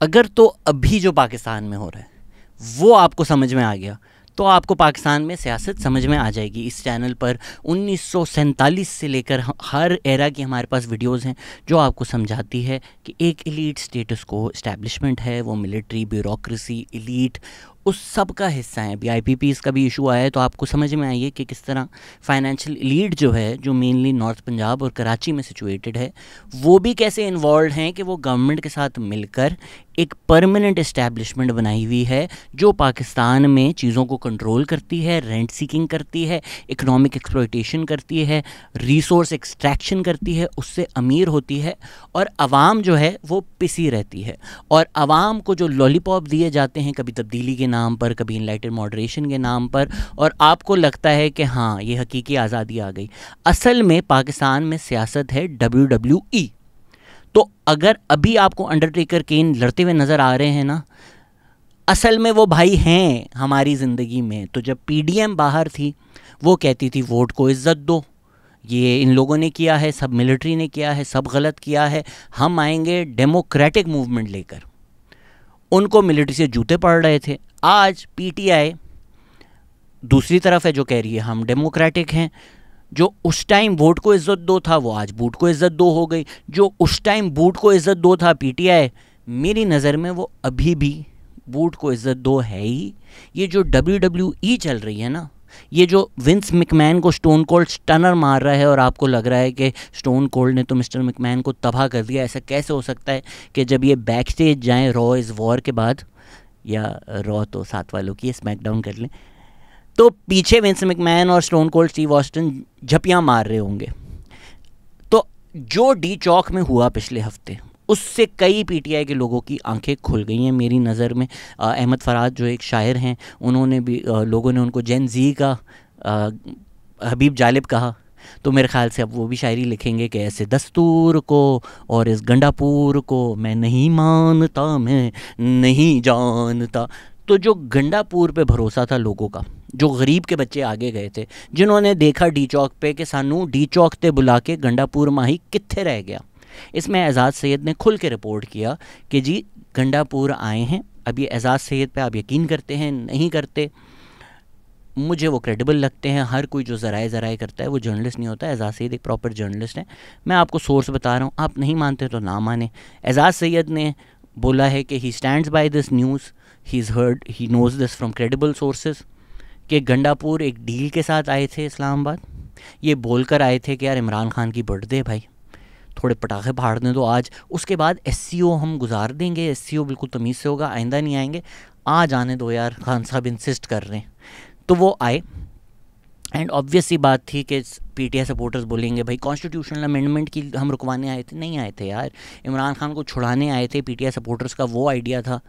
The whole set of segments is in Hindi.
अगर तो अभी जो पाकिस्तान में हो रहा है वो आपको समझ में आ गया तो आपको पाकिस्तान में सियासत समझ में आ जाएगी। इस चैनल पर 1947 से लेकर हर एरा की हमारे पास वीडियोस हैं जो आपको समझाती है कि एक एलीट स्टेटस को इस्टेब्लिशमेंट है, वो मिलिट्री, ब्यूरोक्रेसी, एलीट उस सब का हिस्सा है। अभी IPPs का भी इशू आया है तो आपको समझ में आई है कि किस तरह फाइनेंशियल एलीट जो है, जो मेनली नॉर्थ पंजाब और कराची में सिचुएटेड है, वो भी कैसे इन्वॉल्व हैं कि वो गवर्नमेंट के साथ मिलकर एक परमानेंट इस्टेब्लिशमेंट बनाई हुई है जो पाकिस्तान में चीज़ों को कंट्रोल करती है, रेंट सीकिंग करती है, इकोनॉमिक एक्सप्लॉयटेशन करती है, रिसोर्स एक्सट्रैक्शन करती है, उससे अमीर होती है और आवाम जो है वो पिसी रहती है। और आवाम को जो लॉलीपॉप दिए जाते हैं कभी तब्दीली के नाम पर, कभी इनलाइटेड मॉडरेशन के नाम पर, और आपको लगता है कि हाँ ये हकीकी आज़ादी आ गई। असल में पाकिस्तान में सियासत है WWE। तो अगर अभी आपको अंडरटेकर केन लड़ते हुए नज़र आ रहे हैं ना, असल में वो भाई हैं हमारी ज़िंदगी में। तो जब PDM बाहर थी वो कहती थी वोट को इज़्ज़त दो, ये इन लोगों ने किया है, सब मिलिट्री ने किया है, सब गलत किया है, हम आएंगे डेमोक्रेटिक मूवमेंट लेकर। उनको मिलिट्री से जूते पड़ रहे थे। आज PTI दूसरी तरफ है जो कह रही है हम डेमोक्रेटिक हैं। जो उस टाइम वोट को इज़्ज़त दो था वो आज बूट को इज़्ज़त दो हो गई। जो उस टाइम बूट को इज़्ज़त दो था PTI, मेरी नज़र में वो अभी भी बूट को इज़्ज़त दो है ही। ये जो WWE चल रही है ना, ये जो विंस मैकमैन को स्टोन कोल्ड स्टनर मार रहा है और आपको लग रहा है कि स्टोन कोल्ड ने तो मिस्टर मैकमैन को तबाह कर दिया, ऐसा कैसे हो सकता है कि जब ये बैक स्टेज जाएँ रॉ इज़ वॉर के बाद, या रॉ तो साथ वालों की स्मैकडाउन कर लें, तो पीछे विंस मैकमैन और स्टोन कोल्ड स्टीव ऑस्टिन झपियाँ मार रहे होंगे। तो जो डी चौक में हुआ पिछले हफ्ते, उससे कई PTI के लोगों की आंखें खुल गई हैं मेरी नज़र में। अहमद फराज जो एक शायर हैं, उन्होंने भी लोगों ने उनको जेन जी का हबीब जालिब कहा, तो मेरे ख्याल से अब वो भी शायरी लिखेंगे कि ऐसे दस्तूर को और इस गंडापुर को मैं नहीं मानता, मैं नहीं जानता। तो जो गंडापुर पे भरोसा था लोगों का, जो गरीब के बच्चे आगे गए थे, जिन्होंने देखा डी चौक पे कि सानू डी चौक ते बुला के गंडापुर माही कित्थे रह गया, इसमें एजाज़ सैयद ने खुल के रिपोर्ट किया कि जी गंडापुर आए हैं। अब ये एजाज़ सैयद पे आप यकीन करते हैं नहीं करते, मुझे वो क्रेडिबल लगते हैं। हर कोई जो ज़राए करता है वो जर्नलिस्ट नहीं होता। एजाज़ सैयद एक प्रॉपर जर्नलिस्ट है। मैं आपको सोर्स बता रहा हूँ, आप नहीं मानते तो ना माने। एजाज़ सैयद ने बोला है कि he stands by this news, he is heard, he knows this from credible sources, कि गंडापुर एक डील के साथ आए थे इस्लामाबाद। ये बोलकर आए थे कि यार इमरान खान की बर्थडे भाई, थोड़े पटाखे फाड़ने दो आज, उसके बाद SCO हम गुजार देंगे, SCO बिल्कुल तमीज़ से होगा, आइंदा नहीं आएंगे, आ जाने दो यार, खान साहब इंसिस्ट कर रहे हैं। तो वो आए एंड ऑब्वियस सी बात थी कि PTI सपोर्टर्स बोलेंगे भाई कॉन्स्टिट्यूशनल अमेंडमेंट की हम रुकवाने आए थे। नहीं आए थे यार, इमरान खान को छुड़ाने आए थे। PTI सपोर्टर्स का वो आइडिया था।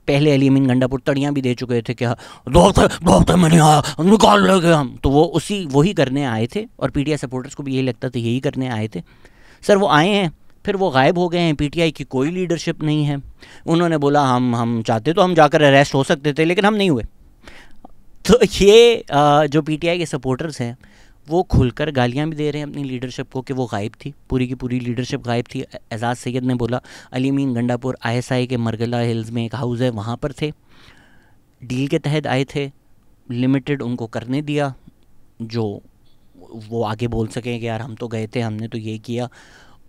पहले अली अमीन गंडापुर तड़ियाँ भी दे चुके थे कि दो हफ्ते में नहीं आया, निकाल लेंगे हम, तो वो वही करने आए थे और PTI सपोर्टर्स को भी यही लगता था यही करने आए थे। सर वो आए हैं, फिर वो गायब हो गए हैं। PTI की कोई लीडरशिप नहीं है। उन्होंने बोला हम चाहते तो हम जाकर अरेस्ट हो सकते थे लेकिन हम नहीं हुए। तो ये जो PTI के सपोर्टर्स हैं वो खुलकर गालियां भी दे रहे हैं अपनी लीडरशिप को कि वो गायब थी, पूरी की पूरी लीडरशिप गायब थी। एजाज़ सैयद ने बोला अली अमीन गंडापुर ISI के मरगला हिल्स में एक हाउस है वहाँ पर थे, डील के तहत आए थे, लिमिटेड उनको करने दिया जो वो आगे बोल सकें कि यार हम तो गए थे, हमने तो ये किया।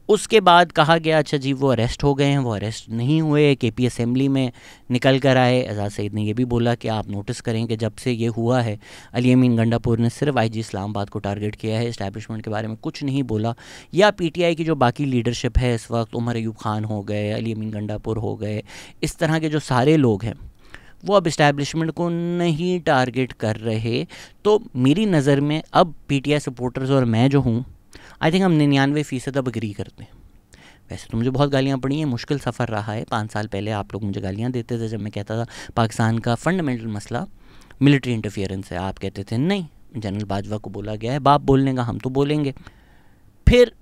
उसके बाद कहा गया अच्छा जी वो अरेस्ट हो गए हैं, वो अरेस्ट नहीं हुए, KP असेंबली में निकल कर आए। एजाज़ सैयद ने यह भी बोला कि आप नोटिस करें कि जब से ये हुआ है अली अमीन गंडापुर ने सिर्फ IG इस्लामाबाद को टारगेट किया है, इस्टेब्लिशमेंट के बारे में कुछ नहीं बोला। या PTI की जो बाकी लीडरशिप है इस वक्त, उमर अयूब खान हो गए, अली अमीन गंडापुर हो गए, इस तरह के जो सारे लोग हैं वो अब इस्टेब्लिशमेंट को नहीं टारगेट कर रहे। तो मेरी नज़र में अब PTI सपोर्टर्स और मैं जो हूँ, आई थिंक हम 99% अब एग्री करते हैं। वैसे तो मुझे बहुत गालियाँ पड़ी हैं, मुश्किल सफ़र रहा है। 5 साल पहले आप लोग मुझे गालियाँ देते थे जब मैं कहता था पाकिस्तान का फंडामेंटल मसला मिलिट्री इंटरफियरेंस है। आप कहते थे नहीं, जनरल बाजवा को बोला गया है बाप बोलने का, हम तो बोलेंगे। फिर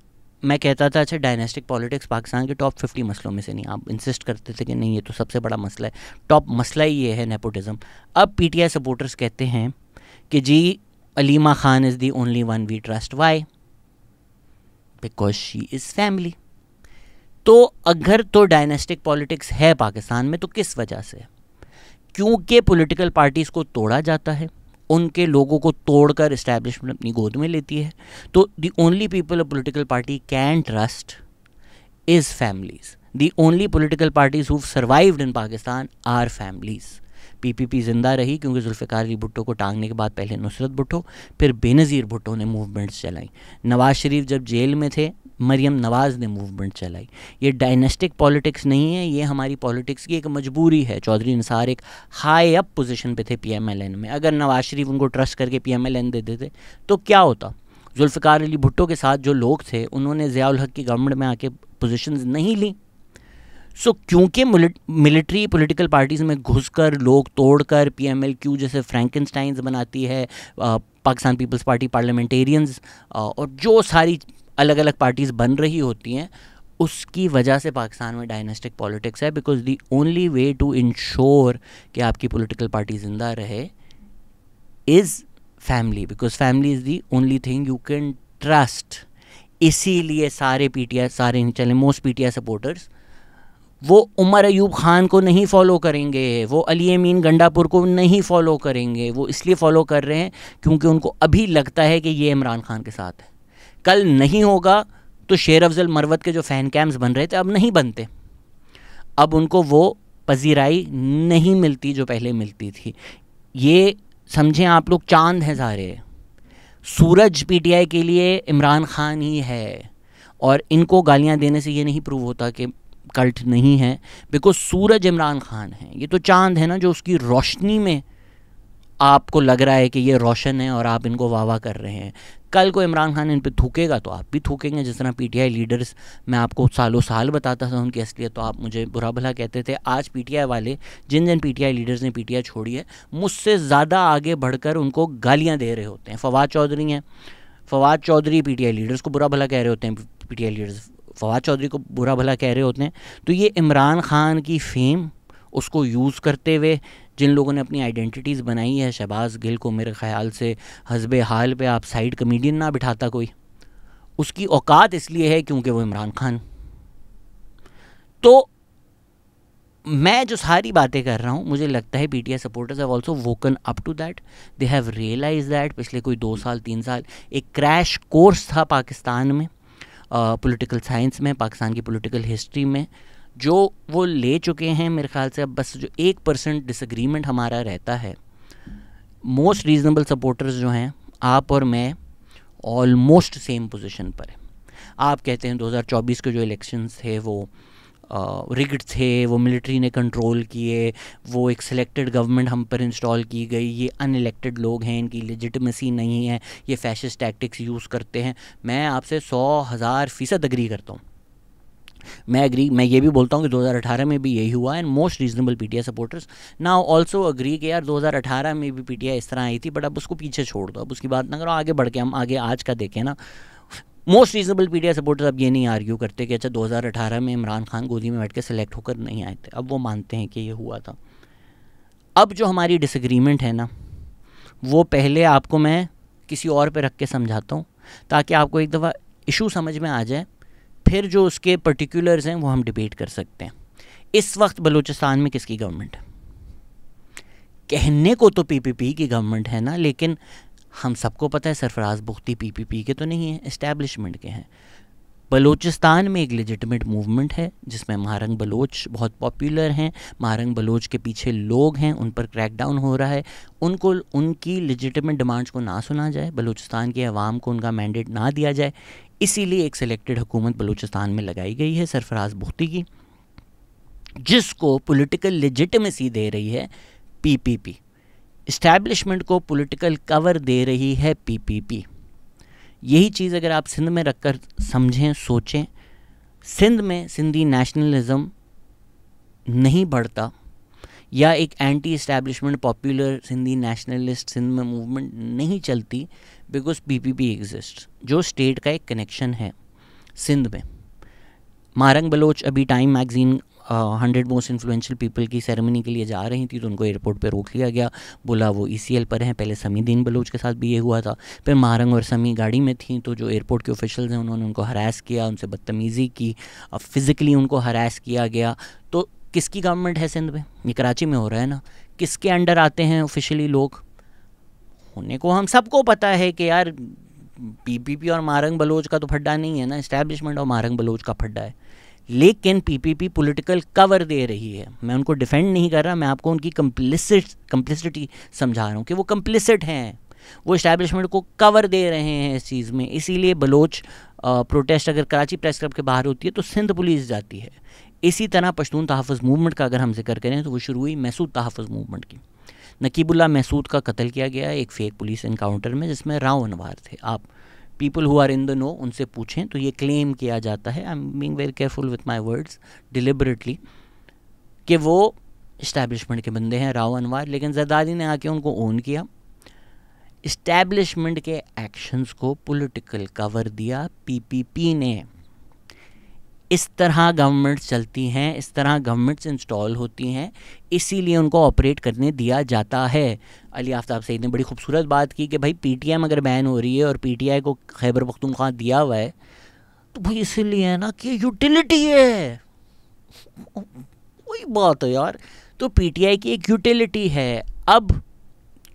मैं कहता था अच्छा डायनेस्टिक पॉलिटिक्स पाकिस्तान के टॉप 50 मसलों में से नहीं। आप इंसिस्ट करते थे कि नहीं ये तो सबसे बड़ा मसला है, टॉप मसला ही ये है नेपोटिज़म। अब PTI सपोर्टर्स कहते हैं कि जी Aleema Khan is the only one we trust. Why? Because she is family. तो अगर तो डायनेस्टिक पॉलिटिक्स है पाकिस्तान में तो किस वजह से? क्योंकि पॉलिटिकल पार्टीज़ को तोड़ा जाता है, उनके लोगों को तोड़कर इस्टेब्लिशमेंट अपनी गोद में लेती है। तो the only people a political party can trust is families. The only political parties who survived in Pakistan are families. PPP ज़िंदा रही क्योंकि जुल्फ़िकार अली भुट्टो को टांगने के बाद पहले नुसरत भुट्टो, फिर बेनज़ीर भुट्टो ने मूवमेंट्स चलाई। नवाज़ शरीफ जब जेल में थे, मरियम नवाज़ ने मूवमेंट चलाई। ये डायनेस्टिक पॉलिटिक्स नहीं है, ये हमारी पॉलिटिक्स की एक मजबूरी है। चौधरी निसार एक हाई अप पोजीशन पे थे पीएमएलएन में, अगर नवाज़ शरीफ उनको ट्रस्ट करके पीएमएलएन दे देते तो क्या होता? जुल्फ़िकार अली भुट्टो के साथ जो लोग थे उन्होंने ज़ियाउल हक की गवर्नमेंट में आके पोजीशंस नहीं ली। सो क्योंकि मिलिट्री पॉलिटिकल पार्टीज़ में घुसकर लोग तोड़कर पीएमएलक्यू जैसे फ्रैंकेनस्टाइन्स बनाती है, पाकिस्तान पीपल्स पार्टी पार्लियामेंटेरियंस और जो सारी अलग अलग पार्टीज़ बन रही होती हैं, उसकी वजह से पाकिस्तान में डायनेस्टिक पॉलिटिक्स है। Because the only way to ensure कि आपकी पॉलिटिकल पार्टी ज़िंदा रहे is family, because family is the only thing you can trust. इसीलिए सारे पीटीआई, सारे नहीं चले, मोस्ट पीटीआई सपोर्टर्स वो उमर अयूब ख़ान को नहीं फॉलो करेंगे, वो अली अमीन गंडापुर को नहीं फॉलो करेंगे। वो इसलिए फॉलो कर रहे हैं क्योंकि उनको अभी लगता है कि ये इमरान खान के साथ है। कल नहीं होगा तो शेर अफजल मरवत के जो फ़ैन कैम्प्स बन रहे थे अब नहीं बनते, अब उनको वो पजीराई नहीं मिलती जो पहले मिलती थी। ये समझें आप लोग, चांद हैं सारे, सूरज पीटीआई के लिए इमरान खान ही है। और इनको गालियां देने से ये नहीं प्रूव होता कि कल्ट नहीं है, बिकॉज सूरज इमरान खान है। ये तो चांद है ना, जो उसकी रोशनी में आपको लग रहा है कि ये रोशन है और आप इनको वाह वाह कर रहे हैं। कल को इमरान खान इन पे थूकेगा तो आप भी थूकेंगे। जिस तरह पीटीआई लीडर्स, मैं आपको सालों साल बताता था उनकी असलियत, तो आप मुझे बुरा भला कहते थे। आज पीटीआई वाले, जिन जिन पीटीआई लीडर्स ने पीटीआई छोड़ी है, मुझसे ज़्यादा आगे बढ़कर उनको गालियाँ दे रहे होते हैं। फवाद चौधरी हैं, फवाद चौधरी पीटीआई लीडर्स को बुरा भला कह रहे होते हैं, पीटीआई लीडर्स फवाद चौधरी को बुरा भला कह रहे होते हैं। तो ये इमरान खान की फेम उसको यूज़ करते हुए जिन लोगों ने अपनी आइडेंटिटीज़ बनाई है, शहबाज गिल को मेरे ख़्याल से हस्बे हाल पे आप साइड कमेडियन ना बिठाता कोई, उसकी औकात इसलिए है क्योंकि वो इमरान खान। तो मैं जो सारी बातें कर रहा हूँ, मुझे लगता है PTI supporters have also woken up to that. They have realise that पिछले कोई 2 साल 3 साल एक क्रैश कोर्स था पाकिस्तान में, पॉलिटिकल साइंस में, पाकिस्तान की पॉलिटिकल हिस्ट्री में, जो वो ले चुके हैं। मेरे ख्याल से अब बस जो 1% डिसएग्रीमेंट हमारा रहता है, मोस्ट रीज़नेबल सपोर्टर्स जो हैं, आप और मैं ऑलमोस्ट सेम पोजीशन पर है। आप कहते हैं 2024 के जो इलेक्शंस थे वो रिग्ड थे, वो मिलिट्री ने कंट्रोल किए, वो एक सिलेक्टेड गवर्नमेंट हम पर इंस्टॉल की गई, ये अनइलेक्टेड लोग हैं, इनकी लेजिटिमेसी नहीं है, ये फैशिस्ट टैक्टिक्स यूज़ करते हैं। मैं आपसे 100,000% एग्री करता हूँ। मैं ये भी बोलता हूँ कि 2018 में भी यही हुआ। And most reasonable PTI supporters now also agree कि यार 2018 में भी पीटीआई इस तरह आई थी, बट अब उसको पीछे छोड़ दो, अब उसकी बात ना करो, आगे बढ़ के हम आगे आज का देखें ना। मोस्ट रीजनेबल पीटीआई सपोर्टर्स अब ये नहीं आर्ग्यू करते कि अच्छा 2018 में इमरान खान गोदी में बैठ के सिलेक्ट होकर नहीं आए थे, अब वो मानते हैं कि ये हुआ था। अब जो हमारी डिसएग्रीमेंट है ना, वो पहले आपको मैं किसी और पे रख के समझाता हूँ ताकि आपको एक दफ़ा इशू समझ में आ जाए, फिर जो उसके पर्टिकुलर्स हैं वो हम डिबेट कर सकते हैं। इस वक्त बलूचिस्तान में किसकी गवर्नमेंट है? कहने को तो पीपीपी की गवर्नमेंट है ना, लेकिन हम सबको पता है सरफराज बुख्ती पीपीपी के तो नहीं है, इस्टेब्लिशमेंट के हैं। बलूचिस्तान में एक लेजिटिमेट मूवमेंट है जिसमें महारंग बलोच बहुत पॉपुलर हैं, महारंग बलोच के पीछे लोग हैं, उन पर क्रैकडाउन हो रहा है, उनको उनकी लेजिटिमेट डिमांड्स को ना सुना जाए, बलूचिस्तान के अवाम को उनका मैंडेट ना दिया जाए। इसीलिए एक सिलेक्टेड हुकूमत बलूचिस्तान में लगाई गई है सरफराज बुख्ती की, जिसको पॉलिटिकल लेजिटिमेसी दे रही है पीपीपी, इस्टेब्लिशमेंट को पॉलिटिकल कवर दे रही है पीपीपी। यही चीज़ अगर आप सिंध में रखकर समझें, सोचें, सिंध में सिंधी नेशनलिज्म नहीं बढ़ता या एक anti establishment popular Sindhi nationalist Sindh में मूवमेंट नहीं चलती, बिकॉज पीपीपी एग्जिस्ट, जो स्टेट का एक कनेक्शन है सिंध में। महारंग बलोच अभी time magazine 100 most influential people की सेरेमनी के लिए जा रही थी, तो उनको एयरपोर्ट पे रोक लिया गया, बोला वो ECL पर हैं। पहले समी दीन बलोच के साथ भी ये हुआ था, फिर महारंग और समी गाड़ी में थी, तो जो एयरपोर्ट के ऑफिशियल्स हैं उन्होंने उनको हरास किया, उनसे बदतमीज़ी की, फिज़िकली उनको हरास किया गया। तो किसकी गवर्नमेंट है सिंध में? ये कराची में हो रहा है ना। किसके अंडर आते हैं ऑफिशियली लोग? होने को हम सबको पता है कि यार PPP और महारंग बलोच का तो फड्डा नहीं है ना, इस्टेब्लिशमेंट और महारंग बलोच का फड्डा है। लेकिन PPP पॉलिटिकल कवर दे रही है। मैं उनको डिफेंड नहीं कर रहा, मैं आपको उनकी कंप्लिसिटी समझा रहा हूँ कि वो कंप्लिसिट हैं, वो इस्टेब्लिशमेंट को कवर दे रहे हैं इस चीज़ में। इसीलिए बलोच प्रोटेस्ट अगर कराची प्रेस क्लब के बाहर होती है तो सिंध पुलिस जाती है। इसी तरह पश्तून तहफ़्फ़ुज़ मूवमेंट का अगर हम जिक्र करें तो वो शुरू हुई महसूद तहफ़्फ़ुज़ मूवमेंट की। नकीबुल्ला महसूद का कत्ल किया गया एक फेक पुलिस इनकाउंटर में, जिसमें राव अनवार थे। आप people who are in the know उनसे पूछें तो ये क्लेम किया जाता है, I am being very careful with my words deliberately, कि वो इस्टेब्लिशमेंट के बंदे हैं राव अनवार। लेकिन जरदारी ने आके उनको ओन किया, इस्टेब्लिशमेंट के एक्शंस को पॉलिटिकल कवर दिया PPP ने। इस तरह गवर्नमेंट्स चलती हैं, इस तरह गवर्नमेंट्स इंस्टॉल होती हैं, इसीलिए उनको ऑपरेट करने दिया जाता है। अली आफ्ताब सईद ने बड़ी खूबसूरत बात की कि भाई PTM अगर बैन हो रही है और PTI को खैबर पख्तूनख्वा दिया हुआ है तो भाई इसीलिए है ना कि यूटिलिटी है। वही बात है यार, तो PTI की एक यूटिलिटी है। अब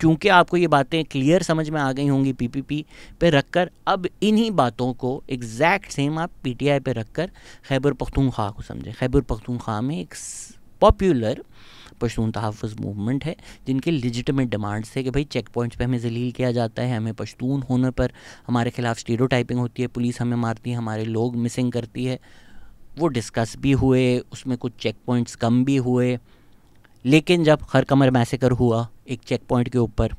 क्योंकि आपको ये बातें क्लियर समझ में आ गई होंगी PPP पे रखकर, अब इन्हीं बातों को एग्जैक्ट सेम आप PTI पे रखकर खैबर पख्तूनख्वा को समझें। खैबर पख्तूनख्वा में एक पॉपुलर पश्तून तहफ़्फ़ुज़ मूवमेंट है जिनके लेजिटिमेट डिमांड्स थे कि भाई चेक पॉइंट्स पे हमें जलील किया जाता है, हमें पश्तून होने पर हमारे खिलाफ स्टीरियोटाइपिंग होती है, पुलिस हमें मारती है, हमारे लोग मिसिंग करती है। वो डिस्कस भी हुए, उसमें कुछ चेक पॉइंट्स कम भी हुए। लेकिन जब खर कमर मैसेकर हुआ एक चेक पॉइंट के ऊपर,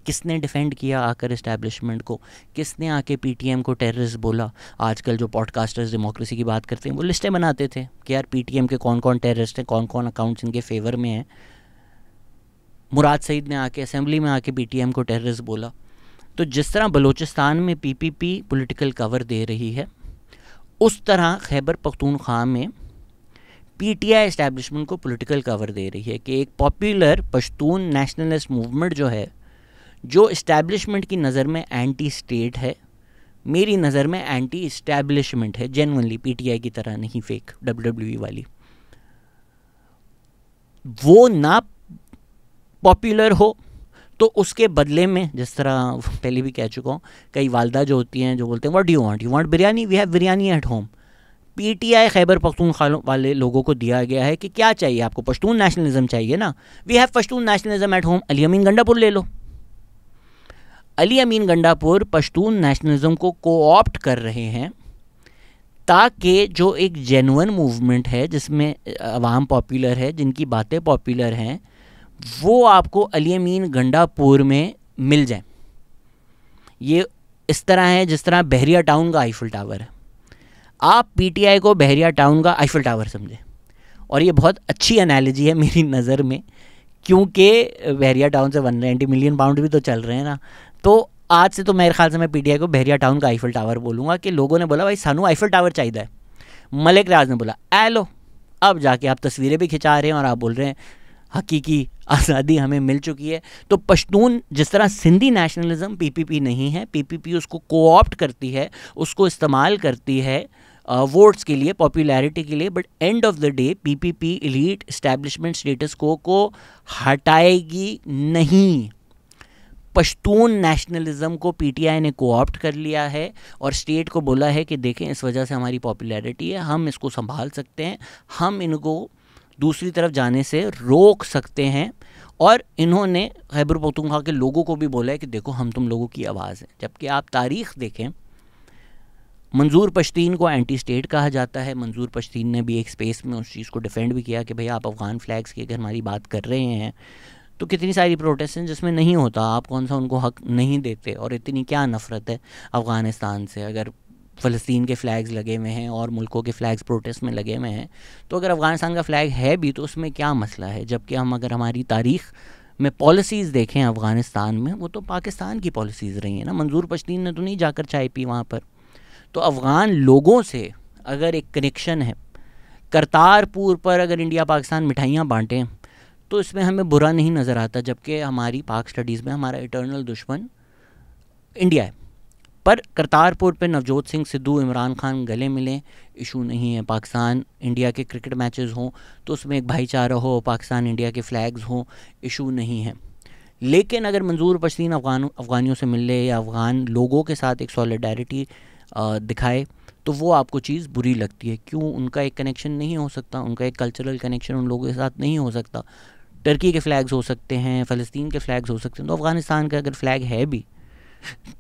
किसने डिफेंड किया आकर इस्टेब्लिशमेंट को? किसने आके PTM को टेररिस्ट बोला? आजकल जो पॉडकास्टर्स डेमोक्रेसी की बात करते हैं वो लिस्टें बनाते थे कि यार PTM के कौन कौन टेररिस्ट हैं, कौन कौन अकाउंट्स इनके फेवर में हैं। मुराद सईद ने आके असेंबली में आके PTM को टेररिस्ट बोला। तो जिस तरह बलूचिस्तान में PPP पॉलिटिकल कवर दे रही है, उस तरह खैबर पख्तूनख्वा में PTI इस्टेब्लिशमेंट को पॉलिटिकल कवर दे रही है कि एक पॉपुलर पश्तून नेशनलिस्ट मूवमेंट जो है, जो इस्टेब्लिशमेंट की नज़र में एंटी स्टेट है, मेरी नज़र में एंटी इस्टेब्लिशमेंट है, जेन्युइनली PTI की तरह नहीं फेक WWE वाली, वो ना पॉपुलर हो तो उसके बदले में, जिस तरह पहले भी कह चुका हूँ, कई वालदा जो होती हैं जो बोलते हैं what do you want biryani, we have biryani at home. PTI Khyber Pakhtunkhwa वाले लोगों को दिया गया है कि क्या चाहिए आपको, पश्तून नेशनलिज्म चाहिए ना, we have Pashtun nationalism at home. Ali Amin Gandapur ले लो। अली अमीन गंडापुर पश्तून नेशनलिज्म को कोऑप्ट कर रहे हैं ताकि जो एक जेन्युइन मूवमेंट है जिसमें अवाम पॉपुलर है, जिनकी बातें पॉपुलर हैं, वो आपको अली अमीन गंडापुर में मिल जाए। ये इस तरह है जिस तरह बहरिया टाउन का आईफिल टावर है। आप PTI को बहरिया टाउन का आईफिल टावर समझें, और ये बहुत अच्छी एनालॉजी है मेरी नज़र में, क्योंकि बहरिया टाउन से 190 मिलियन पाउंड भी तो चल रहे हैं ना। तो आज से तो मेरे ख्याल से मैं PTI को बहरिया टाउन का आईफिल टावर बोलूँगा कि लोगों ने बोला भाई सानू आईफिल टावर चाहिए है। मलिक रियाज ने बोला ए लो, अब जाके आप तस्वीरें भी खिंचा रहे हैं और आप बोल रहे हैं हकीकी आज़ादी हमें मिल चुकी है। तो पश्तून जिस तरह सिंधी नेशनलिज्म PPP नहीं है, PPP उसको कोऑप्ट करती है, उसको इस्तेमाल करती है वोट्स के लिए, पॉपुलैरिटी के लिए, but end of the day PPP elite establishment status को हटाएगी नहीं। पश्तून नेशनलिज्म को PTI ने कोऑप्ट कर लिया है और स्टेट को बोला है कि देखें इस वजह से हमारी पॉपुलैरिटी है, हम इसको संभाल सकते हैं, हम इनको दूसरी तरफ जाने से रोक सकते हैं। और इन्होंने खैबर पख्तूनख्वा के लोगों को भी बोला है कि देखो हम तुम लोगों की आवाज़ है। जबकि आप तारीख़ देखें, मंजूर पश्तीन को एंटी स्टेट कहा जाता है। मंजूर पश्तीन ने भी एक स्पेस में उस चीज़ को डिफेंड भी किया कि भाई आप अफ़गान फ्लैग्स की अगर हमारी बात कर रहे हैं तो कितनी सारी प्रोटेस्ट हैं जिसमें नहीं होता, आप कौन सा उनको हक नहीं देते। और इतनी क्या नफ़रत है अफ़गानिस्तान से, अगर फ़लस्तीन के फ़्लैग्स लगे हुए हैं और मुल्कों के फ़्लैग्स प्रोटेस्ट में लगे हुए हैं, तो अगर अफ़गानिस्तान का फ़्लैग है भी तो उसमें क्या मसला है। जबकि हम अगर हमारी तारीख़ में पॉलिसीज़ देखें अफ़गानिस्तान में, वो तो पाकिस्तान की पॉलिसीज़ रही हैं ना। मंजूर पश्तीन ने तो नहीं जाकर चाय पी वहाँ पर। तो अफ़गान लोगों से अगर एक कनेक्शन है करतारपुर पर अगर इंडिया पाकिस्तान मिठाइयाँ बांटें तो इसमें हमें बुरा नहीं नज़र आता, जबकि हमारी पाक स्टडीज़ में हमारा इटर्नल दुश्मन इंडिया है। पर करतारपुर पे नवजोत सिंह सिद्धू, इमरान खान गले मिलें, इशू नहीं है। पाकिस्तान इंडिया के क्रिकेट मैचेस हों तो उसमें एक भाईचारा हो, पाकिस्तान इंडिया के फ्लैग्स हों, इशू नहीं है। लेकिन अगर मंजूर पश्तीन अफ़गानियों से मिल ले या अफ़गान लोगों के साथ एक सॉलिडारिटी दिखाए तो वो आपको चीज़ बुरी लगती है। क्यों? उनका एक कनेक्शन नहीं हो सकता, उनका एक कल्चरल कनेक्शन उन लोगों के साथ नहीं हो सकता। टर्की के फ़्लैग्स हो सकते हैं, फ़लस्तीन के फ़्लैग्स हो सकते हैं, तो अफ़गानिस्तान का अगर फ़्लैग है भी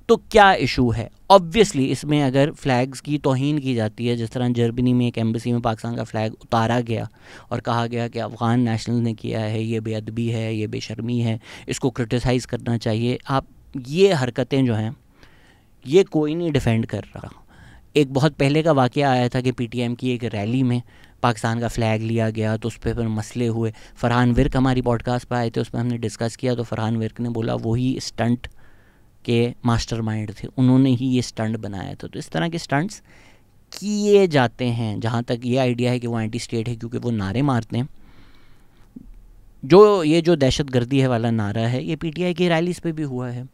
तो क्या इशू है? ऑब्वियसली इसमें अगर फ़्लैग्स की तौहीन की जाती है, जिस तरह जर्मनी में एक एम्बेसी में पाकिस्तान का फ़्लैग उतारा गया और कहा गया कि अफ़गान नेशनल ने किया है, ये बेअदबी है, ये बेशर्मी है, इसको क्रिटिसाइज़ करना चाहिए। आप ये हरकतें जो हैं ये कोई नहीं डिफेंड कर रहा। एक बहुत पहले का वाक़या आया था कि पीटीएम की एक रैली में पाकिस्तान का फ़्लैग लिया गया तो उस पर फिर मसले हुए। फ़रहान विर्क हमारी पॉडकास्ट पर आए थे, उसमें हमने डिस्कस किया तो फ़रहान विर्क ने बोला वही स्टंट के मास्टरमाइंड थे, उन्होंने ही ये स्टंट बनाया था। तो इस तरह के स्टंट्स किए जाते हैं। जहाँ तक ये आइडिया है कि वो एंटी स्टेट है क्योंकि वो नारे मारते हैं, जो दहशत गर्दी है वाला नारा है, ये पीटीआई की रैलीज़ पे भी हुआ है।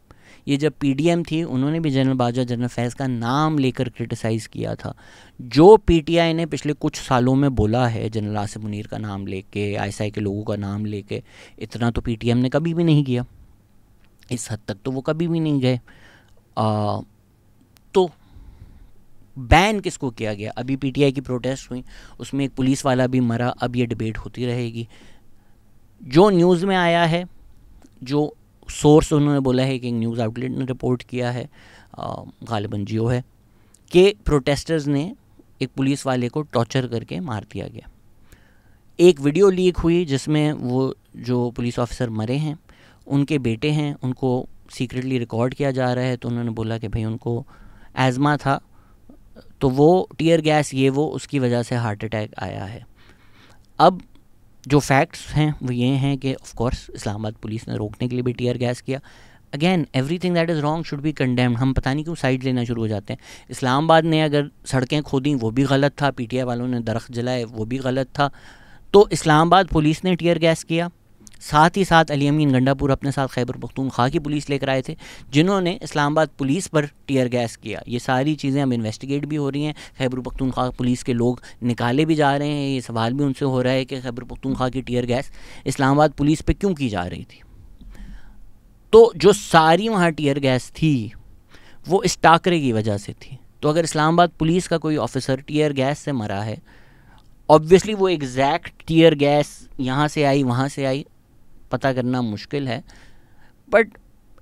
ये जब पीडीएम थी उन्होंने भी जनरल बाजवा, जनरल फैज़ का नाम लेकर क्रिटिसाइज़ किया था। जो पीटीआई ने पिछले कुछ सालों में बोला है जनरल आसिफ मुनीर का नाम लेके, आईएसआई के लोगों का नाम लेके, इतना तो पीटीएम ने कभी भी नहीं किया। इस हद तक तो वो कभी भी नहीं गए। तो बैन किसको किया गया? अभी पीटीआई की प्रोटेस्ट हुई, उसमें एक पुलिस वाला भी मरा। अब ये डिबेट होती रहेगी। जो न्यूज़ में आया है, जो सोर्स उन्होंने बोला है कि एक न्यूज़ आउटलेट ने रिपोर्ट किया है, गालिबन जियो है, कि प्रोटेस्टर्स ने एक पुलिस वाले को टॉर्चर करके मार दिया गया। एक वीडियो लीक हुई जिसमें वो जो पुलिस ऑफिसर मरे हैं उनके बेटे हैं, उनको सीक्रेटली रिकॉर्ड किया जा रहा है। तो उन्होंने बोला कि भाई उनको एज़मा था, तो वो टीयर गैस ये वो उसकी वजह से हार्ट अटैक आया है। अब जो फैक्ट्स हैं वो ये हैं कि ऑफ कोर्स इस्लामाबाद पुलिस ने रोकने के लिए भी टीयर गैस किया। Again everything that is wrong should be condemned. हम पता नहीं क्यों साइड लेना शुरू हो जाते हैं। इस्लामाबाद ने अगर सड़कें खोदी वो भी गलत था, पीटीआई वालों ने दरख्त जलाए वो भी गलत था। तो इस्लामाबाद पुलिस ने टीयर गैस किया, साथ ही साथ अली अमीन गंडापुर अपने साथ खैबर पख्तूनख्वा की पुलिस लेकर आए थे जिन्होंने इस्लामाबाद पुलिस पर टीयर गैस किया। ये सारी चीज़ें अब इन्वेस्टिगेट भी हो रही हैं। खैबर पख्तूनख्वा पुलिस के लोग निकाले भी जा रहे हैं। ये सवाल भी उनसे हो रहा है कि खैबर पख्तूनख्वा की टीयर गैस इस्लामाबाद पुलिस पे क्यों की जा रही थी। तो जो सारी वहाँ टीयर गैस थी वो इस टाकरे की वजह से थी। तो अगर इस्लामाबाद पुलिस का कोई ऑफिसर टीयर गैस से मरा है, ऑब्वियसली वो एग्जैक्ट टीयर गैस यहाँ से आई वहाँ से आई पता करना मुश्किल है, but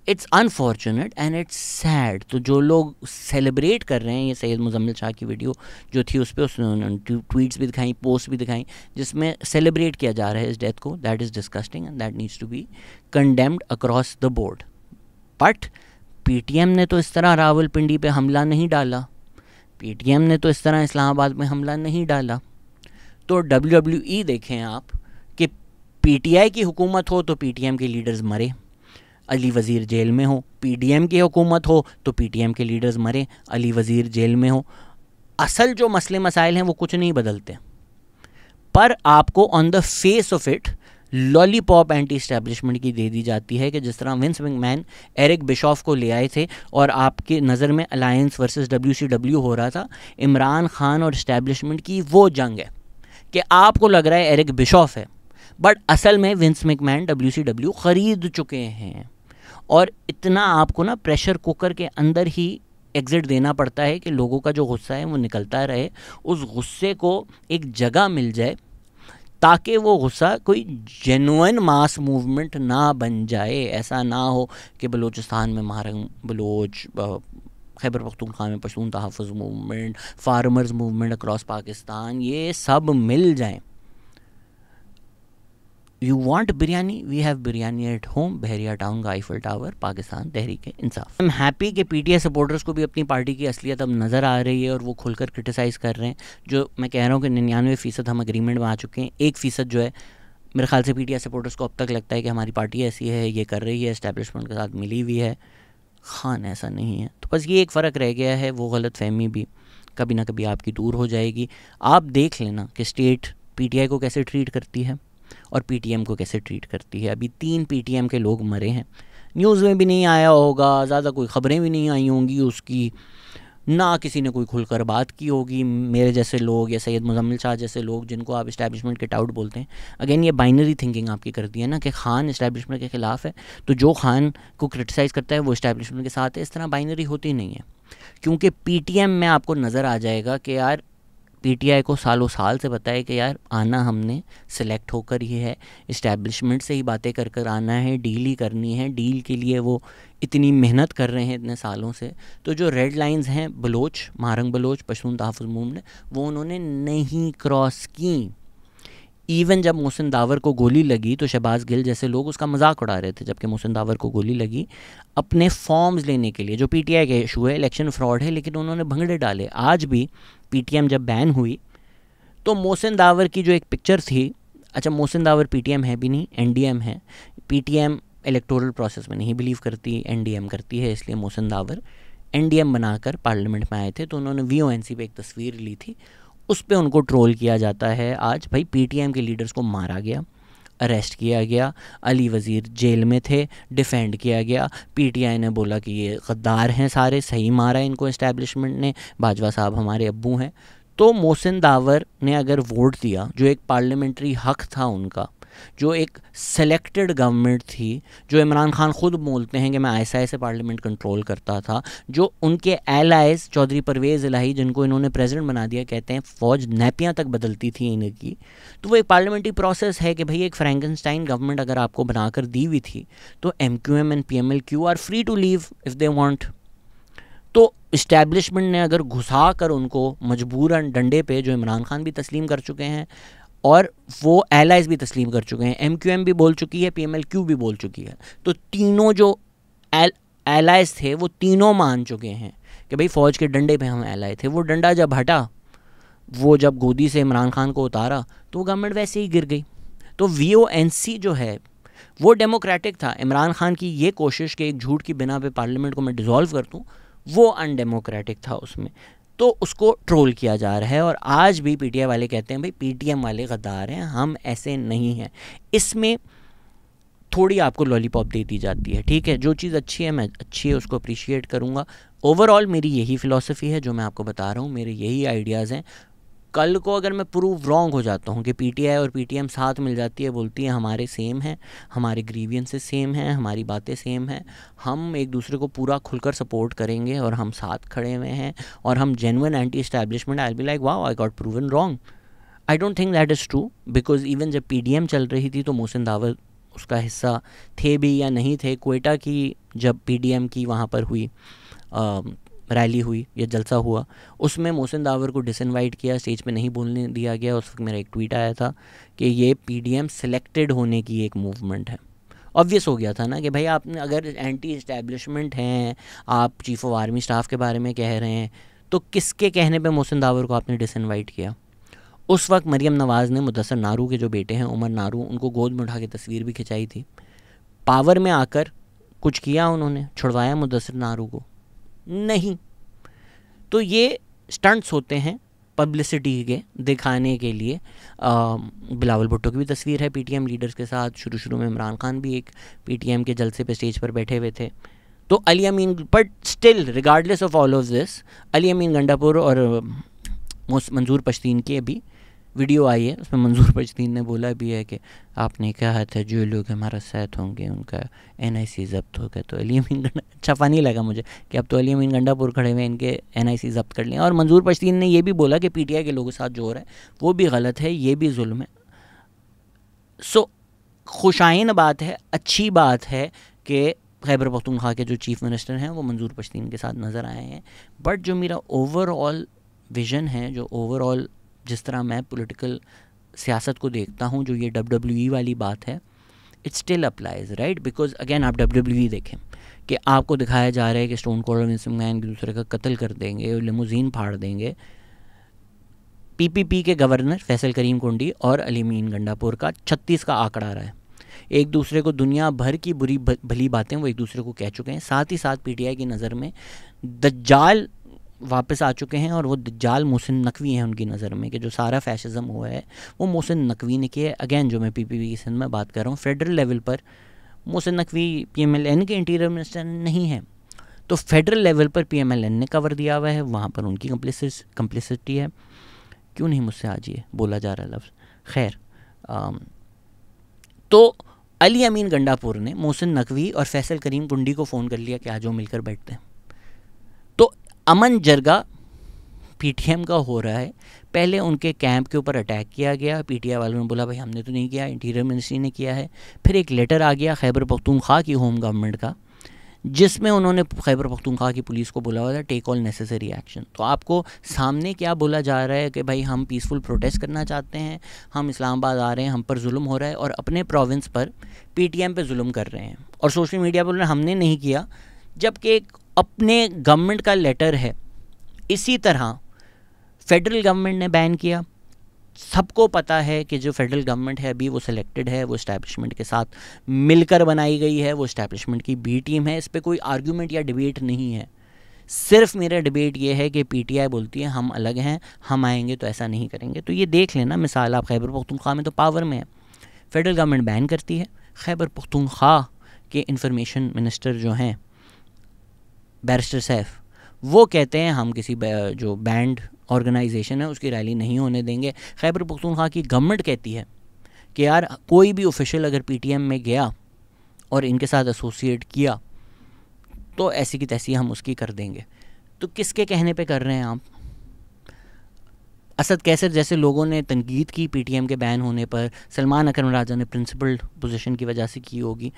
it's unfortunate and it's sad. तो जो लोग सेलिब्रेट कर रहे हैं, ये सैयद मुजम्मिल शाह की वीडियो जो थी उस पर उसने ट्वीट्स भी दिखाई, पोस्ट भी दिखाई जिसमें सेलिब्रेट किया जा रहा है इस डेथ को, that is disgusting and that needs to be condemned across the board. But PTM ने तो इस तरह रावलपिंडी पे हमला नहीं डाला, पीटीएम ने तो इस तरह इस्लामाबाद में हमला नहीं डाला। तो WWE देखें आप कि पीटीआई की हुकूमत हो तो पीटीएम के लीडर्स मरे, अली वज़ीर जेल में हो, पीडीएम की हुकूमत हो तो पीटीएम के लीडर्स मरे, अली वज़ीर जेल में हो। असल जो मसले मसाइल हैं वो कुछ नहीं बदलते, पर आपको on the face of it lollipop anti establishment की दे दी जाती है कि जिस तरह विंस मैकमैन एरिक बिशॉफ को ले आए थे और आपके नज़र में अलायंस वर्सेस WCW हो रहा था, इमरान खान और इस्टेब्लिशमेंट की वो जंग है कि आपको लग रहा है एरिक बिशॉफ है, बट असल में विंस मैकमैन WCW ख़रीद चुके हैं। और इतना आपको ना प्रेशर कुकर के अंदर ही एग्ज़िट देना पड़ता है कि लोगों का जो गुस्सा है वो निकलता रहे, उस गुस्से को एक जगह मिल जाए ताकि वो गुस्सा कोई जेन्युइन मास मूवमेंट ना बन जाए। ऐसा ना हो कि बलूचिस्तान में महारंग बलोच, खैबर पख्तूनख्वा में Pashtun Tahaffuz movement, farmers movement across Pakistan, ये सब मिल जाएं। You want biryani, we have biryani at home, Bahria Town, Eiffel Tower, Pakistan Tehreek Insaf. I am happy कि पीटीआई सपोर्टर्स को भी अपनी पार्टी की असलियत अब नज़र आ रही है और वो खुलकर क्रिटिसाइज़ कर रहे हैं। जो मैं कह रहा हूँ कि 99% हम एग्रीमेंट में आ चुके हैं, 1% जो है मेरे ख्याल से पीटीआई सपोर्टर्स को अब तक लगता है कि हमारी पार्टी ऐसी है, ये कर रही है, एस्टैब्लिशमेंट के साथ मिली हुई है। खान ऐसा नहीं है। तो बस ये एक फ़र्क रह गया है, वो गलत फहमी भी कभी ना कभी आपकी दूर हो जाएगी। आप देख लेना कि स्टेट पीटीआई को कैसे ट्रीट करती है और पीटीएम को कैसे ट्रीट करती है। अभी 3 पीटीएम के लोग मरे हैं, न्यूज़ में भी नहीं आया होगा, ज़्यादा कोई ख़बरें भी नहीं आई होंगी उसकी, ना किसी ने कोई खुलकर बात की होगी। मेरे जैसे लोग या सैयद मुजम्मिल शाह जैसे लोग जिनको आप इस्टेब्लिशमेंट के टाउट बोलते हैं, अगेन ये बाइनरी थिंकिंग आपकी करती है ना कि खान इस्टेब्लिशमेंट के ख़िलाफ़ है तो जो खान को क्रिटिसाइज़ करता है वो इस्टेब्लिशमेंट के साथ है। इस तरह बाइनरी होती नहीं है, क्योंकि पीटीएम में आपको नज़र आ जाएगा कि यार पीटीआई को सालों साल से पता है कि यार आना हमने सिलेक्ट होकर ही है, इस्टेब्लिशमेंट से ही बातें कर कर आना है, डील ही करनी है, डील के लिए वो इतनी मेहनत कर रहे हैं इतने सालों से। तो जो रेड लाइंस हैं Bloch, Mahrang Bloch, Pashtun Tahaffuz movement, वो उन्होंने नहीं क्रॉस की। इवन जब मोहसिन दावर को गोली लगी तो शहबाज गिल जैसे लोग उसका मजाक उड़ा रहे थे, जबकि मोहसिन दावर को गोली लगी अपने फॉर्म्स लेने के लिए, जो पीटीआई के इशू है, इलेक्शन फ्रॉड है, लेकिन उन्होंने भंगड़े डाले। आज भी पीटीएम जब बैन हुई तो मोहसिन दावर की जो एक पिक्चर थी, अच्छा मोहसिन दावर पीटीएम है भी नहीं, एनडीएम है। पीटीएम इलेक्टोरल प्रोसेस में नहीं बिलीव करती, एनडीएम करती है, इसलिए मोहसिन दावर एनडीएम बनाकर पार्लियामेंट में आए थे। तो उन्होंने वीओएनसी पे एक तस्वीर ली थी, उस पे उनको ट्रोल किया जाता है। आज भाई पीटीएम के लीडर्स को मारा गया, अरेस्ट किया गया, अली वज़ीर जेल में थे, डिफेंड किया गया। पीटीआई ने बोला कि ये गद्दार हैं सारे, सही मारा इनको इस्टेब्लिशमेंट ने, बाजवा साहब हमारे अब्बू हैं। तो मोहसिन दावर ने अगर वोट दिया, जो एक पार्लियामेंट्री हक था उनका, जो एक सेलेक्टेड गवर्नमेंट थी, जो इमरान खान ख़ुद बोलते हैं कि मैं आईएसआई से पार्लियामेंट कंट्रोल करता था, जो उनके एलाइज चौधरी परवेज़ इलाही जिनको इन्होंने प्रेसिडेंट बना दिया, कहते हैं फ़ौज नैपियाँ तक बदलती थी इनकी। तो वो एक पार्लियामेंट्री प्रोसेस है कि भाई एक फ्रैंकनस्टाइन गवर्नमेंट अगर आपको बनाकर दी हुई थी तो MQM and PMLQ are free to leave if they want. तो इस्टेब्लिशमेंट ने अगर घुसा कर उनको मजबूरन डंडे पे, जो इमरान खान भी तस्लीम कर चुके हैं और वो एलाइज भी तस्लीम कर चुके हैं, MQM भी बोल चुकी है, PMLQ भी बोल चुकी है, तो तीनों जो एलाइज थे वो तीनों मान चुके हैं कि भाई फ़ौज के डंडे पे हम एलाइ थे। वो डंडा जब हटा, वो जब गोदी से इमरान खान को उतारा तो वो गवर्नमेंट वैसे ही गिर गई। तो VONC जो है वो डेमोक्रेटिक था। इमरान खान की ये कोशिश कि एक झूठ की बिना पे पार्लियामेंट को मैं डिज़ोल्व कर दूँ, वो अनडेमोक्रेटिक था उसमें, तो उसको ट्रोल किया जा रहा है। और आज भी पीटीआई वाले कहते हैं भाई पीटीएम वाले गद्दार हैं, हम ऐसे नहीं हैं। इसमें थोड़ी आपको लॉलीपॉप दे दी जाती है, ठीक है, जो चीज़ अच्छी है मैं अच्छी है उसको अप्रिशिएट करूँगा। ओवरऑल मेरी यही फ़िलॉसफी है जो मैं आपको बता रहा हूँ, मेरे यही आइडियाज़ हैं। कल को अगर मैं प्रूव रॉन्ग हो जाता हूँ कि पीटीआई और पीटीएम साथ मिल जाती है, बोलती है हमारे सेम हैं, हमारे ग्रीवियंसेस सेम हैं, हमारी बातें सेम हैं, हम एक दूसरे को पूरा खुलकर सपोर्ट करेंगे और हम साथ खड़े हुए हैं और हम genuine anti establishment, I will be like wow I got proven wrong. I don't think that is true, because even जब पीडीएम चल रही थी तो मोहसिन दावर उसका हिस्सा थे भी या नहीं थे। क्वेटा की जब पीडीएम की वहाँ पर हुई रैली हुई या जलसा हुआ, उसमें मोहसिन दावर को डिसइनवाइट किया, स्टेज पे नहीं बोलने दिया गया। उस वक्त मेरा एक ट्वीट आया था कि ये पीडीएम सिलेक्टेड होने की एक मूवमेंट है। ऑब्वियस हो गया था ना कि भाई आपने अगर एंटी इस्टेब्लिशमेंट हैं, आप चीफ़ ऑफ आर्मी स्टाफ के बारे में कह रहे हैं, तो किसके कहने पे मोहसिन दावर को आपने डिसइनवाइट किया? उस वक्त मरियम नवाज़ ने मुदस्सर नारू के जो बेटे हैं उमर नारू, उनको गोद में उठा के तस्वीर भी खिंचाई थी। पावर में आकर कुछ किया उन्होंने, छुड़वाया मुदस्सर नारू को? नहीं। तो ये स्टंट्स होते हैं पब्लिसिटी के, दिखाने के लिए। बिलावल भुट्टो की भी तस्वीर है पीटीएम लीडर्स के साथ। शुरू में इमरान खान भी एक पीटीएम के जलसे पे स्टेज पर बैठे हुए थे। तो Ali Amin, but still regardless of all of this, Ali Amin Gandapur और मंजूर पश्तीन की अभी वीडियो आई है, उसमें मंजूर पश्तीन ने बोला भी है कि आपने कहा था जो लोग हमारा साथ होंगे उनका NIC जब्त होगा। तो अली अमीन अच्छा फ़नी लगा मुझे कि अब तो अली अमीन गंडापुर खड़े हुए इनके NIC जब्त कर लिया। और मंजूर पश्तीन ने ये भी बोला कि पीटीआई के लोगों के साथ जो हो रहा है वो भी गलत है, ये भी जुल्म है। सो खुशाइन बात है, अच्छी बात है कि खैबर पख्तूनख्वा के जो चीफ़ मिनिस्टर हैं वो मंजूर पश्तीन के साथ नज़र आए हैं। बट जो मेरा ओवरऑल विज़न है, जो ओवरऑल जिस तरह मैं पॉलिटिकल सियासत को देखता हूँ, जो ये WWE वाली बात है, it still applies, right? Because again आप WWE देखें कि आपको दिखाया जा रहा है कि स्टोन कोल्ड विंस मैन एक दूसरे का कत्ल कर देंगे, लिमोजीन फाड़ देंगे। PPP के गवर्नर फैसल करीम कुंडी और अली अमीन गंडापुर का 36 का आंकड़ा रहा है। एक दूसरे को दुनिया भर की बुरी भली बातें वो एक दूसरे को कह चुके हैं। साथ ही साथ PTI की नज़र में दज्जाल वापस आ चुके हैं और वो दज्जाल मोहसिन नकवी हैं उनकी नज़र में, कि जो सारा फैशिज़म हुआ है वो मोहसिन नकवी ने किया है। अगेन जो मैं पीपीपी की सिंध में बात कर रहा हूँ, फेडरल लेवल पर मोहसिन नकवी पीएमएलएन के इंटीरियर मिनिस्टर नहीं है, तो फेडरल लेवल पर पीएमएलएन ने कवर दिया हुआ है, वहाँ पर उनकी कंप्लिसिटी है। क्यों नहीं मुझसे आज ये बोला जा रहा लफ्ज़, खैर। तो अली अमीन गंडापुर ने मोहसिन नकवी और फैसल करीम कुंडी को फ़ोन कर लिया कि आज वो मिलकर बैठते हैं। तो अमन जरगा पीटीएम का हो रहा है, पहले उनके कैंप के ऊपर अटैक किया गया, पीटीआई वालों ने बोला भाई हमने तो नहीं किया, इंटीरियर मिनिस्ट्री ने किया है। फिर एक लेटर आ गया खैबर पख्तूनख्वा की होम गवर्नमेंट का, जिसमें उन्होंने खैबर पख्तूनख्वा की पुलिस को बोला हुआ था टेक ऑल नेसेसरी एक्शन। तो आपको सामने क्या बोला जा रहा है कि भाई हम पीसफुल प्रोटेस्ट करना चाहते हैं, हम इस्लामाबाद आ रहे हैं, हम पर जुल्म हो रहा है, और अपने प्रोविंस पर पीटीएम पे जुल्म कर रहे हैं, और सोशल मीडिया बोल रहे हैं हमने नहीं किया, जबकि एक अपने गवर्नमेंट का लेटर है। इसी तरह फेडरल गवर्नमेंट ने बैन किया। सबको पता है कि जो फेडरल गवर्नमेंट है अभी वो सिलेक्टेड है, वो इस्टेब्लिशमेंट के साथ मिलकर बनाई गई है, वो इस्टेब्लिशमेंट की बी टीम है। इस पर कोई आर्गूमेंट या डिबेट नहीं है। सिर्फ मेरा डिबेट ये है कि पीटीआई बोलती है हम अलग हैं, हम आएंगे तो ऐसा नहीं करेंगे। तो ये देख लेना, मिसाल आप खैबर पख्तूनख्वा में तो पावर में है, फेडरल गवर्नमेंट बैन करती है, खैबर पख्तूनख्वा के इंफॉर्मेशन मिनिस्टर जो हैं बैरिस्टर सैफ, वो कहते हैं हम किसी जो बैंड ऑर्गेनाइजेशन है उसकी रैली नहीं होने देंगे। खैबर पख्तूनख्वा की गवर्नमेंट कहती है कि यार कोई भी ऑफिशियल अगर पीटीएम में गया और इनके साथ एसोसिएट किया तो ऐसी की तैसी हम उसकी कर देंगे। तो किसके कहने पे कर रहे हैं आप? असद कैसर जैसे लोगों ने तनकीद की पीटीएम के बैन होने पर, सलमान अकरम राजा ने प्रिंसिपल पोजीशन की वजह से की होगी,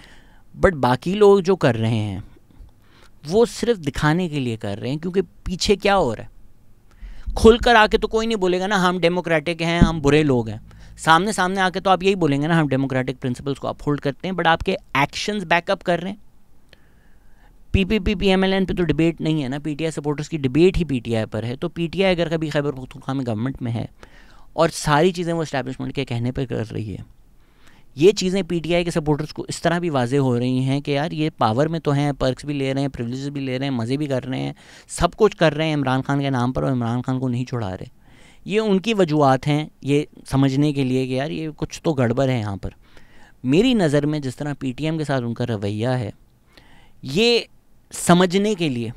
बट बाकी लोग जो कर रहे हैं वो सिर्फ दिखाने के लिए कर रहे हैं, क्योंकि पीछे क्या हो रहा है खुलकर आके तो कोई नहीं बोलेगा ना हम डेमोक्रेटिक हैं, हम बुरे लोग हैं। सामने सामने आके तो आप यही बोलेंगे ना हम डेमोक्रेटिक प्रिंसिपल्स को अपहोल्ड करते हैं, बट आपके एक्शंस बैकअप कर रहे हैं। पीपीपी पीएमएलएन पे तो डिबेट नहीं है ना, पीटीआई सपोर्टर्स की डिबेट ही पीटीआई पर है। तो पीटीआई अगर कभी खैबर पख्तूनख्वा में गवर्नमेंट में है और सारी चीज़ें वो इस्टेब्लिशमेंट के कहने पर कर रही है, ये चीज़ें पीटीआई के सपोर्टर्स को इस तरह भी वाजे हो रही हैं कि यार ये पावर में तो हैं, पर्क्स भी ले रहे हैं, प्रिविलेजेस भी ले रहे हैं, मज़े भी कर रहे हैं, सब कुछ कर रहे हैं इमरान खान के नाम पर, और इमरान खान को नहीं छुड़ा रहे। ये उनकी वजूहत हैं ये समझने के लिए कि यार ये कुछ तो गड़बड़ है यहाँ पर। मेरी नज़र में जिस तरह पीटीएम के साथ उनका रवैया है, ये समझने के लिए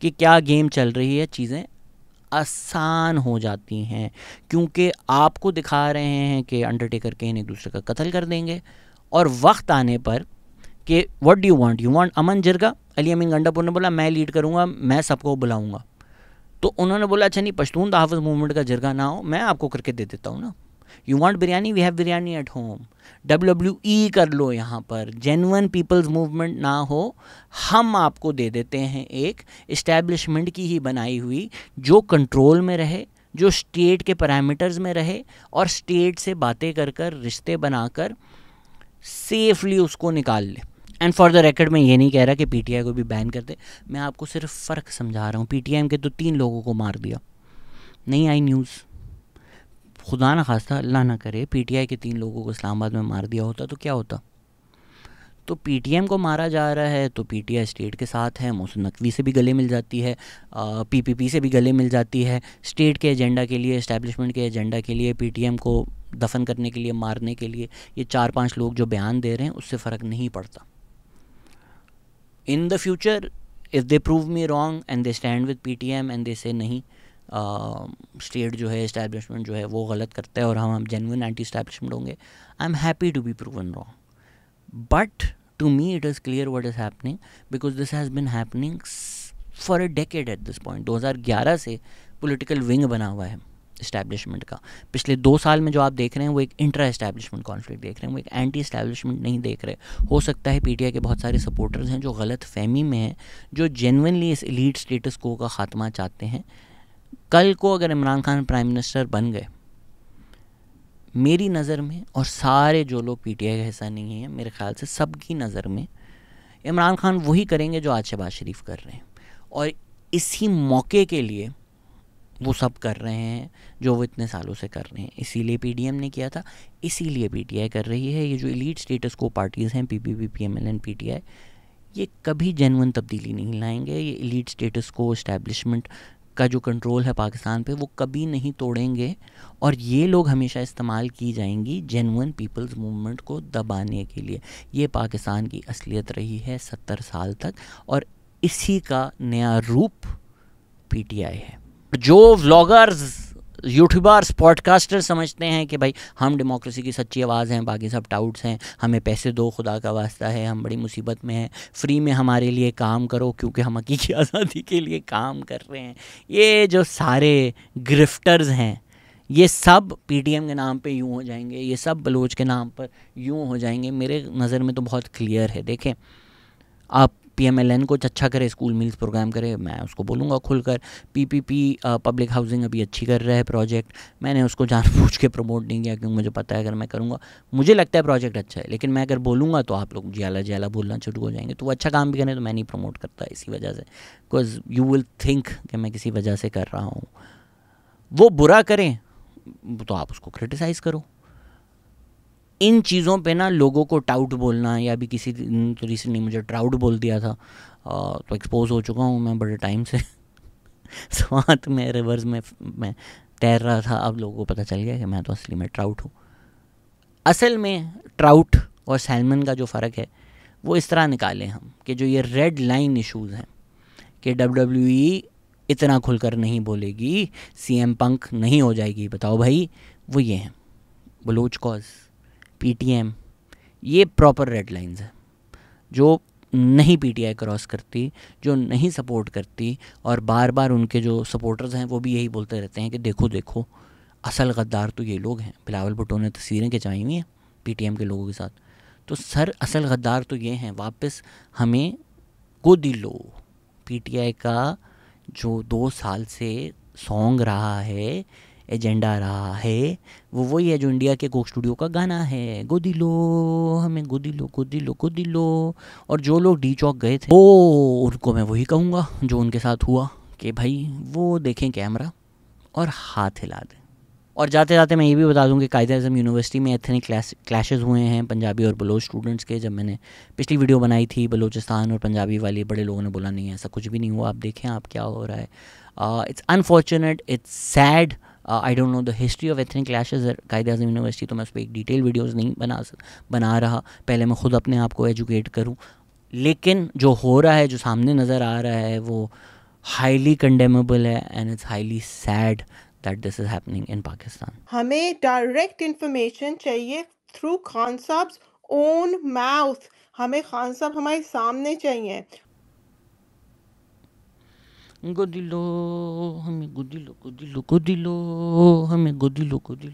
कि क्या गेम चल रही है चीज़ें आसान हो जाती हैं, क्योंकि आपको दिखा रहे हैं कि अंडरटेकर केन एक दूसरे का कत्ल कर देंगे, और वक्त आने पर कि व्हाट डू यू वांट अमन जरगा। अली अमीन गंडापुर ने बोला मैं लीड करूँगा, मैं सबको बुलाऊँगा। तो उन्होंने बोला अच्छा नहीं, पश्तून तहफ़्फ़ुज़ मूवमेंट का जरगा ना हो, मैं आपको करके दे देता हूँ ना। You want biryani, we have biryani at home. WWE कर लो यहाँ पर, जेन्युइन पीपल्स मूवमेंट ना हो, हम आपको दे देते हैं एक इस्टेब्लिशमेंट की ही बनाई हुई, जो कंट्रोल में रहे, जो स्टेट के पैरामीटर्स में रहे, और स्टेट से बातें कर कर रिश्ते बनाकर सेफली उसको निकाल ले। एंड फॉर द रिकॉर्ड मैं ये नहीं कह रहा कि पीटीआई को भी बैन कर दे, मैं आपको सिर्फ फ़र्क समझा रहा हूँ। पीटीआई के तो 3 लोगों को मार दिया, नहीं आई न्यूज़। खुदा ना खास्ता, अल्लाह ना करे, पीटीआई के 3 लोगों को इस्लामाबाद में मार दिया होता तो क्या होता। तो पीटीएम को मारा जा रहा है तो पीटीआई स्टेट के साथ है, मोहसिन नकवी से भी गले मिल जाती है, पीपीपी से भी गले मिल जाती है। स्टेट के एजेंडा के लिए, इस्टेब्लिशमेंट के एजेंडा के लिए, पीटीएम को दफन करने के लिए, मारने के लिए ये 4-5 लोग जो बयान दे रहे हैं उससे फ़र्क नहीं पड़ता। In the future if they prove me wrong and they stand with PTM and they से नहीं, स्टेट जो है, इस्टेब्लिशमेंट जो है वो गलत करता है और हम जेन्युइन एंटी इस्टेब्लिशमेंट होंगे, I am happy to be proven wrong. But to me it is clear what is happening, because this has been happening for a decade at this point। 2011 से पॉलिटिकल विंग बना हुआ है इस्टेब्लिशमेंट का। पिछले 2 साल में जो आप देख रहे हैं वो एक इंट्रा इस्टेब्लिशमेंट कॉन्फ्लिक्ट देख रहे हैं, वो एक एंटी इस्टेब्लिशमेंट नहीं देख रहे। हो सकता है पीटीआई के बहुत सारे सपोर्टर्स हैं जो गलत फहमी में हैं, जो जेन्युइनली इस एलीट स्टेटस को का ख़ात्मा चाहते हैं। कल को अगर इमरान खान प्राइम मिनिस्टर बन गए, मेरी नज़र में, और सारे जो लोग पीटीआई का हिस्सा नहीं हैं, मेरे ख़्याल से सबकी नज़र में, इमरान खान वही करेंगे जो आज शहबाज शरीफ कर रहे हैं, और इसी मौके के लिए वो सब कर रहे हैं जो वो इतने सालों से कर रहे हैं। इसीलिए पीडीएम ने किया था, इसीलिए पीटीआई कर रही है। ये जो एलीट स्टेटस को पार्टीज़ हैं, पीपीपी, पीएमएलएन, पीटीआई, ये कभी जेन्युइन तब्दीली नहीं लाएंगे। ये एलीट स्टेटस को, इस्टेब्लिशमेंट का जो कंट्रोल है पाकिस्तान पे वो कभी नहीं तोड़ेंगे, और ये लोग हमेशा इस्तेमाल की जाएंगी जेन्युइन पीपल्स मूवमेंट को दबाने के लिए। ये पाकिस्तान की असलियत रही है 70 साल तक, और इसी का नया रूप पीटीआई है। जो व्लॉगर्स, यूट्यूबर्स, पॉडकास्टर्स समझते हैं कि भाई हम डेमोक्रेसी की सच्ची आवाज़ हैं, बाकी सब टाउट्स हैं, हमें पैसे दो, खुदा का वास्ता है, हम बड़ी मुसीबत में हैं, फ्री में हमारे लिए काम करो क्योंकि हम हकीकी आज़ादी के लिए काम कर रहे हैं, ये जो सारे ग्रिफ्टर्स हैं ये सब पीटीएम के नाम पे यूँ हो जाएंगे, ये सब बलोच के नाम पर यूँ हो जाएंगे। मेरे नज़र में तो बहुत क्लियर है। देखें, आप पीएमएलएन को अच्छा करे, स्कूल मील्स प्रोग्राम करे, मैं उसको बोलूँगा खुलकर। पीपीपी पब्लिक हाउसिंग अभी अच्छी कर रहा है प्रोजेक्ट, मैंने उसको जानबूझ के प्रमोट नहीं किया क्योंकि मुझे पता है अगर मैं करूँगा, मुझे लगता है प्रोजेक्ट अच्छा है, लेकिन मैं अगर बोलूँगा तो आप लोग जियाला जियाला बोलना शुरू हो जाएंगे। तो वो अच्छा काम भी करें तो मैं नहीं प्रमोट करता इसी वजह से, बिकॉज यू विल थिंक कि मैं किसी वजह से कर रहा हूँ। वो बुरा करें तो आप उसको क्रिटिसाइज़ करो। इन चीज़ों पे ना लोगों को टाउट बोलना, या भी किसी तो रिसेंटली मुझे ट्राउट बोल दिया था, तो एक्सपोज हो चुका हूँ मैं बड़े टाइम से। साथ में रिवर्स में मैं तैर रहा था, अब लोगों को पता चल गया कि मैं तो असली में ट्राउट हूँ। असल में ट्राउट और सैल्मन का जो फ़र्क है वो इस तरह निकालें हम कि जो ये रेड लाइन इश्यूज़ हैं कि WWE इतना खुलकर नहीं बोलेगी, CM पंक नहीं हो जाएगी, बताओ भाई, वो ये हैं बलोच कॉज, पीटीएम, ये प्रॉपर रेड लाइंस है जो नहीं पीटीआई क्रॉस करती, जो नहीं सपोर्ट करती। और बार बार उनके जो सपोर्टर्स हैं वो भी यही बोलते रहते हैं कि देखो देखो असल गद्दार तो ये लोग हैं। बिलावल भुट्टो ने तस्वीरें खिंचवाई हुई हैं पीटीएम के लोगों के साथ, तो सर असल गद्दार तो ये हैं। वापस हमें गोदी लो। पीटीआई का जो 2 साल से सॉन्ग रहा है, एजेंडा रहा है, वो वही है जो इंडिया के कोक स्टूडियो का गाना है, गोदी लो हमें, गोदी लो, गोदी लो, गोदी लो। और जो लोग डी चौक गए थे वो उनको मैं वही कहूँगा जो उनके साथ हुआ कि भाई वो देखें कैमरा और हाथ हिला दें। और जाते जाते मैं ये भी बता दूं कि कायद-ए-आज़म यूनिवर्सिटी में एथनिक क्लैशेस हुए हैं पंजाबी और बलोच स्टूडेंट्स के। जब मैंने पिछली वीडियो बनाई थी बलोचिस्तान और पंजाबी वाली, बड़े लोगों ने बोला नहीं ऐसा कुछ भी नहीं हुआ, आप देखें आप क्या हो रहा है। It's unfortunate, it's sad. I don't know the history of ethnic clashes at Quaid-e-Azam university, तो मैं उस पर एक डिटेल वीडियोज़ नहीं बना रहा। पहले मैं ख़ुद अपने आप को एजुकेट करूँ। लेकिन जो हो रहा है, जो सामने नज़र आ रहा है, वो हाईली कंडेमेबल है and it's highly sad that this is happening in Pakistan. हमें डायरेक्ट इंफॉर्मेशन चाहिए थ्रू खान साहब ओन माउथ। हमें खान साहब हमारे सामने चाहिए। गोदी लो हमें, गोदी लो, गोदी लो, गोदी लो हमें, गोदी लो, गोदी लो।